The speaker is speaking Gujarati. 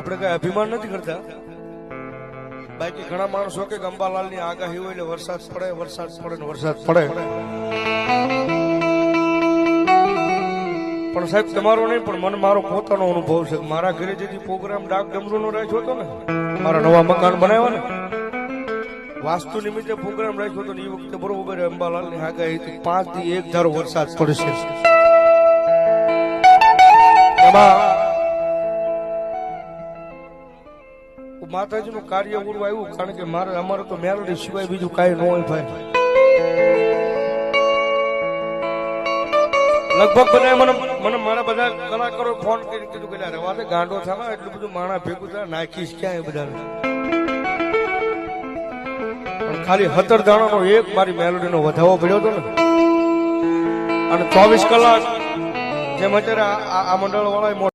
આપણે કઈ અભિમાન નથી કરતા. બાકી ઘણા માણસો કે અંબાલાલ ની આગાહી હોય એટલે વરસાદ પડે ને વરસાદ પડે. પણ સાહેબ તમારો નહીં, પણ મને મારો પોતાનો અનુભવ છે. મારા ઘરે જે પ્રોગ્રામ ડાક ડમરૂ નો રાખ્યો હતો ને, મારા નવા મકાન બનાવ્યા ને, વાસ્તુ નિમિત્તે પ્રોગ્રામ રાખ્યો હતો ને, એ વખતે બરોબર અંબાલાલ ની આગાહી હતી 5 દી એક ધારો વરસાદ પડશે. એમાં માતાજી નું કાર્ય પૂરું આવ્યું, કારણ કે અમારે તો મેલડી સિવાય બીજું કઈ ન હોય ભાઈ. લગભગ બધા મને મારા બધા કલાકારો ફોન કરી કીધું કે રવા દે, ગાંડો થવા, એટલું બધું માણા ભેગું થાય, નાખીશ ક્યાં બધા. ખાલી 17 દાણાનો એક મારી મેલોડીનો વધાવો પડ્યો હતો ને, અને 24 કલાક જેમ અત્યારે આ મંડળ વાળા